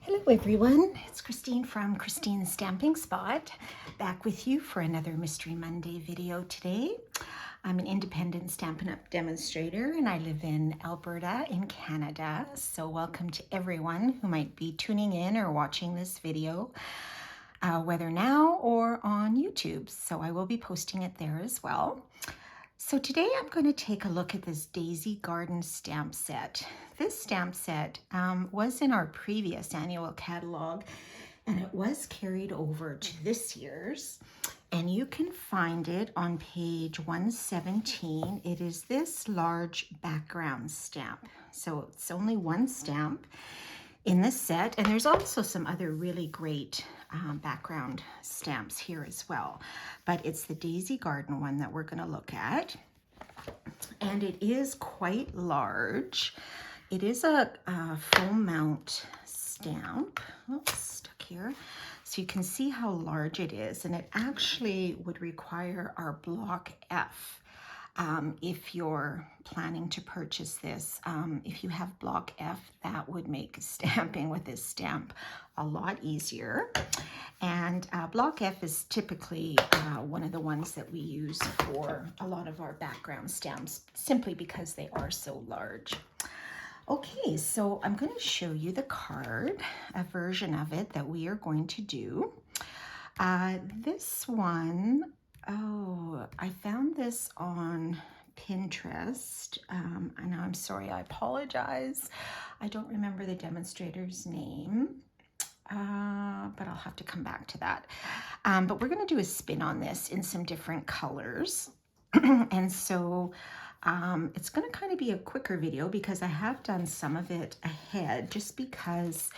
Hello everyone, it's Christine from Christine's Stamping Spot, back with you for another Mystery Monday video today. I'm an independent Stampin' Up! Demonstrator and I live in Alberta in Canada, so welcome to everyone who might be tuning in or watching this video, whether now or on YouTube, so I will be posting it there as well. So today I'm going to take a look at this Daisy Garden stamp set. This stamp set was in our previous annual catalog and it was carried over to this year's, and you can find it on page 117. It is this large background stamp. So it's only one stamp in this set, and there's also some other really great background stamps here as well, but it's the Daisy Garden one that we're going to look at, and it is quite large. It is a foam mount stamp. Oops, stuck here. So you can see how large it is, and it actually would require our block F. If you're planning to purchase this, if you have block F, that would make stamping with this stamp a lot easier. And block F is typically one of the ones that we use for a lot of our background stamps, simply because they are so large. Okay, so I'm going to show you the card, a version of it that we are going to do. This one, oh, I found this on Pinterest. I know, I'm sorry, I apologize. I don't remember the demonstrator's name, but I'll have to come back to that. But we're going to do a spin on this in some different colors. And so it's going to kind of be a quicker video because I have done some of it ahead, just because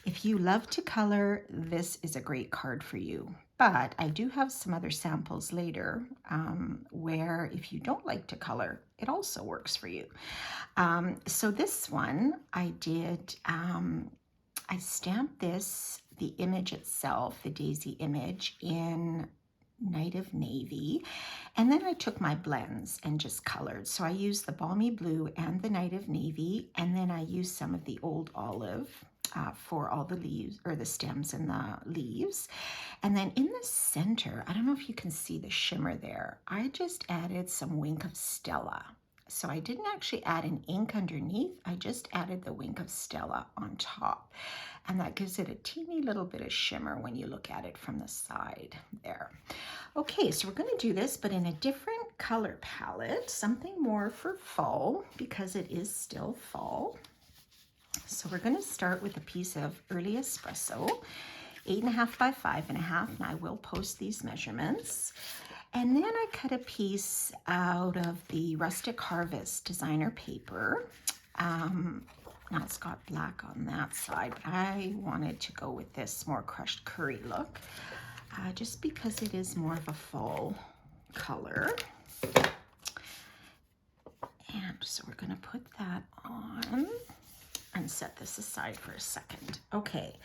if you love to color, this is a great card for you. But I do have some other samples later where if you don't like to color, it also works for you. So this one I did, I stamped this, the image itself, the daisy image, in Night of Navy, and then I took my blends and just colored. So I used the Balmy Blue and the Night of Navy, and then I used some of the Old Olive for all the leaves, or the stems and the leaves. And then in the center, I don't know if you can see the shimmer there, I just added some Wink of Stella. So I didn't actually add an ink underneath, I just added the Wink of Stella on top. And that gives it a teeny little bit of shimmer when you look at it from the side there. Okay, so we're going to do this, but in a different color palette, something more for fall, because it is still fall. So we're going to start with a piece of Early Espresso, 8.5 by 5.5, and I will post these measurements. And then I cut a piece out of the Rustic Harvest designer paper. Now it's got black on that side, but I wanted to go with this more crushed curry look, just because it is more of a fall color. And so we're going to put that on and set this aside for a second. Okay,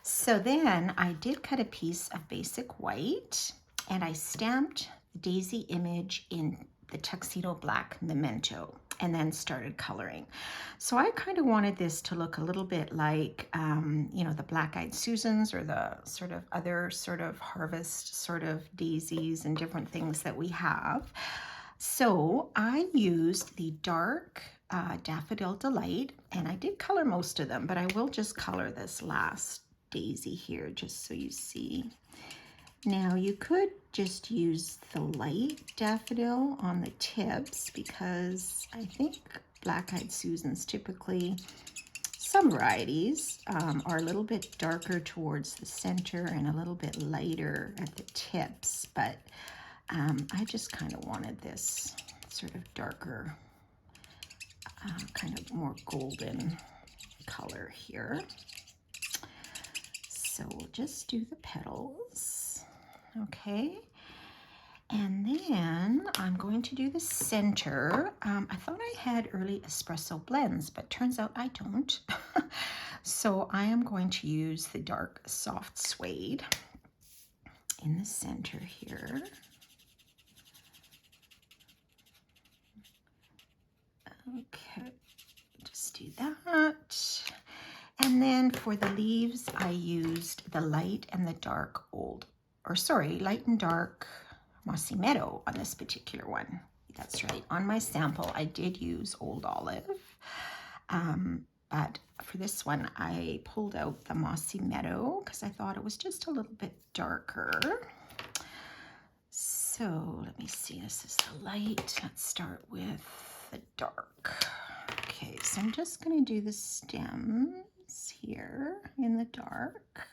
so then I did cut a piece of basic white, and I stamped the daisy image in the Tuxedo Black Memento, and then started coloring. So I kind of wanted this to look a little bit like, you know, the Black Eyed Susans, or the sort of other sort of harvest sort of daisies and different things that we have. So I used the dark Daffodil Delight, and I did color most of them, but I will just color this last daisy here just so you see. Now you could just use the light daffodil on the tips, because I think Black Eyed Susans typically, some varieties are a little bit darker towards the center and a little bit lighter at the tips, but I just kind of wanted this sort of darker, kind of more golden color here. So we'll just do the petals. Okay, and then I'm going to do the center. I thought I had Early Espresso blends, but turns out I don't. So I am going to use the dark soft suede in the center here. Okay, just do that. And then for the leaves, I used the light and the dark light and dark Mossy Meadow on this particular one. That's right. On my sample, I did use Old Olive. But for this one, I pulled out the Mossy Meadow because I thought it was just a little bit darker. So let me see, this is the light. Let's start with the dark. Okay, so I'm just going to do the stems here in the dark.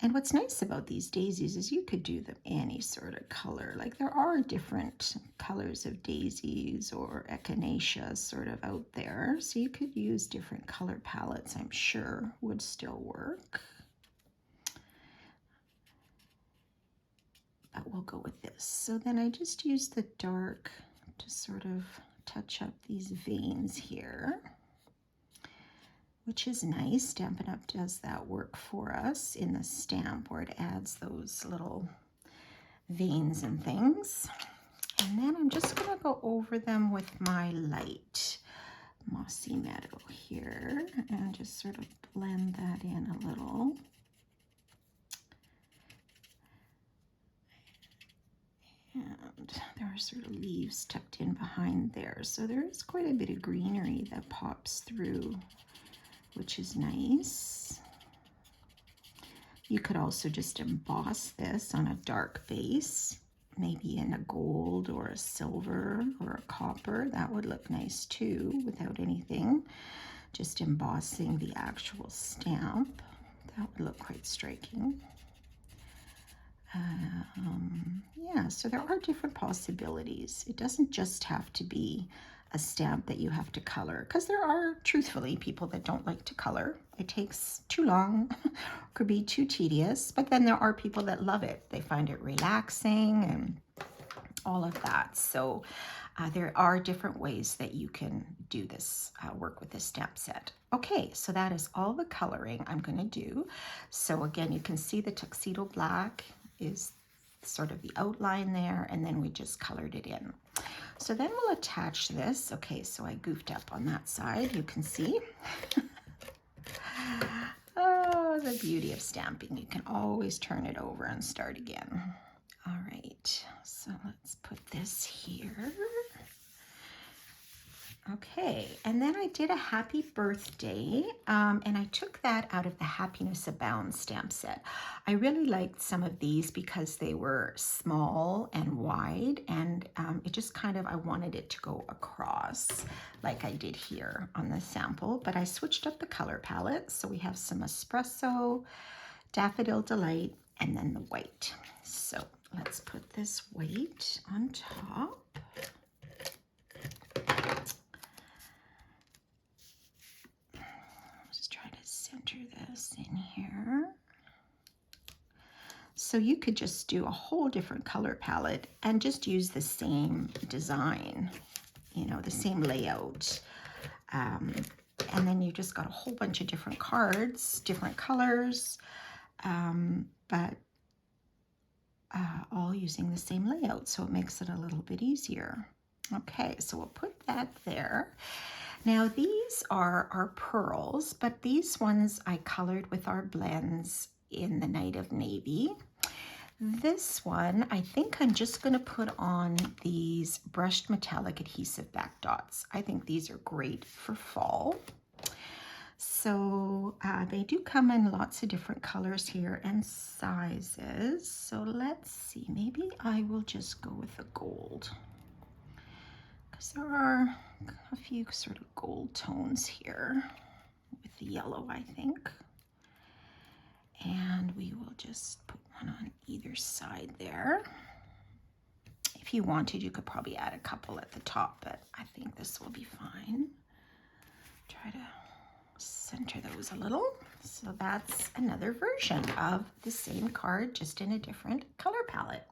And what's nice about these daisies is you could do them any sort of color. Like there are different colors of daisies or echinacea sort of out there. So you could use different color palettes, I'm sure would still work. But we'll go with this. So then I just use the dark to sort of touch up these veins here, which is nice. Stampin' Up! Does that work for us in the stamp where it adds those little veins and things. And then I'm just going to go over them with my light Mossy Meadow here and just sort of blend that in a little. And there are sort of leaves tucked in behind there. So there is quite a bit of greenery that pops through, which is nice. You could also just emboss this on a dark base, maybe in a gold or a silver or a copper. That would look nice too without anything. Just embossing the actual stamp. That would look quite striking. Yeah, so there are different possibilities. It doesn't just have to be a stamp that you have to color, because there are, truthfully, people that don't like to color. It takes too long, could be too tedious, but then there are people that love it. They find it relaxing and all of that. So there are different ways that you can do this, work with this stamp set. Okay, so that is all the coloring I'm going to do. So again, you can see the tuxedo black is sort of the outline there, and then we just colored it in. So then we'll attach this. Okay, so I goofed up on that side, you can see. Oh, the beauty of stamping. You can always turn it over and start again. All right, so let's put this here. Okay, and then I did a happy birthday, and I took that out of the Happiness Abound stamp set. I really liked some of these because they were small and wide, and it just kind of, I wanted it to go across like I did here on the sample, but I switched up the color palette. So we have some Espresso, Daffodil Delight, and then the white. So let's put this white on top. Center this in here. So you could just do a whole different color palette and just use the same design, you know, the same layout. And then you just got a whole bunch of different cards, different colors, but all using the same layout. So it makes it a little bit easier. Okay, so we'll put that there. Now these are our pearls, but these ones I colored with our blends in the Night of Navy. This one, I think I'm just going to put on these brushed metallic adhesive back dots. I think these are great for fall. So they do come in lots of different colors here and sizes. So let's see, maybe I will just go with the gold, because there are a few sort of gold tones here with the yellow, I think. And we will just put one on either side there. If you wanted, you could probably add a couple at the top, but I think this will be fine. Try to center those a little. So that's another version of the same card, just in a different color palette.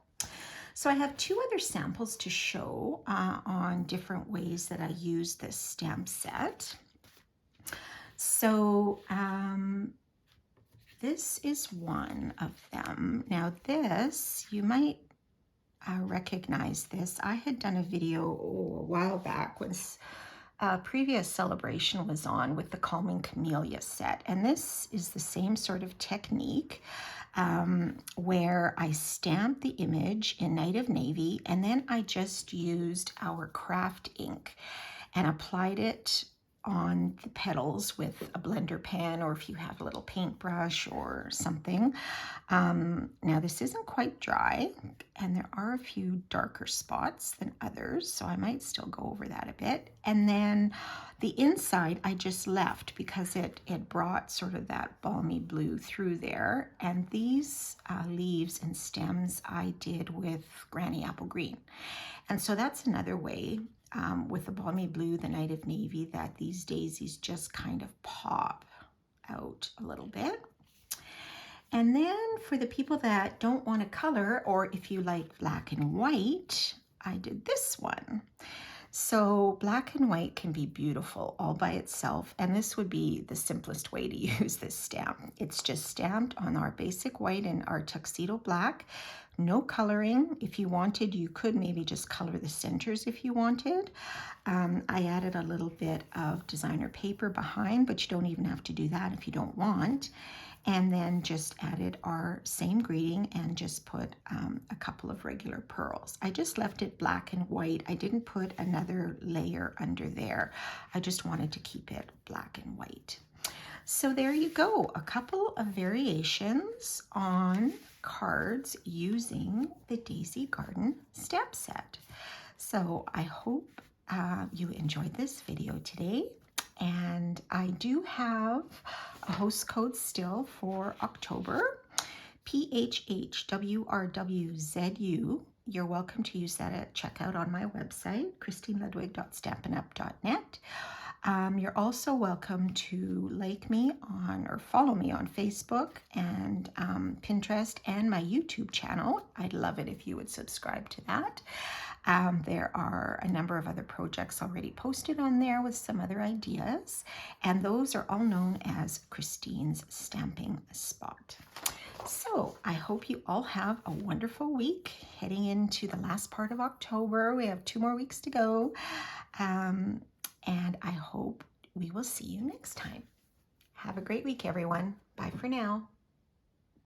So I have two other samples to show on different ways that I use this stamp set. So this is one of them. Now this, you might recognize this. I had done a video a while back when a previous celebration was on with the Calming Camellia set, and this is the same sort of technique where I stamped the image in Night of Navy, and then I just used our craft ink and applied it on the petals with a blender pen, or if you have a little paintbrush or something. Now this isn't quite dry, and there are a few darker spots than others, so I might still go over that a bit. And then the inside I just left because it brought sort of that balmy blue through there. And these leaves and stems I did with Granny Apple Green. And so that's another way with the balmy blue, the Night of Navy, that these daisies just kind of pop out a little bit. And then for the people that don't want to color, or if you like black and white, I did this one. So black and white can be beautiful all by itself, and this would be the simplest way to use this stamp. It's just stamped on our basic white and our tuxedo black. No coloring. If you wanted, you could maybe just color the centers if you wanted. I added a little bit of designer paper behind, but you don't even have to do that if you don't want. And then just added our same greeting and just put a couple of regular pearls. I just left it black and white. I didn't put another layer under there. I just wanted to keep it black and white. So there you go, a couple of variations on cards using the Daisy Garden stamp set. So I hope you enjoyed this video today. And I do have a host code still for October, PHHWRWZU. You're welcome to use that at checkout on my website, christineludwig.stampinup.net. You're also welcome to like me on or follow me on Facebook and Pinterest and my YouTube channel. I'd love it if you would subscribe to that. There are a number of other projects already posted on there with some other ideas, and those are all known as Christine's Stamping Spot. So I hope you all have a wonderful week heading into the last part of October. We have 2 more weeks to go, and I hope we will see you next time. Have a great week, everyone. Bye for now.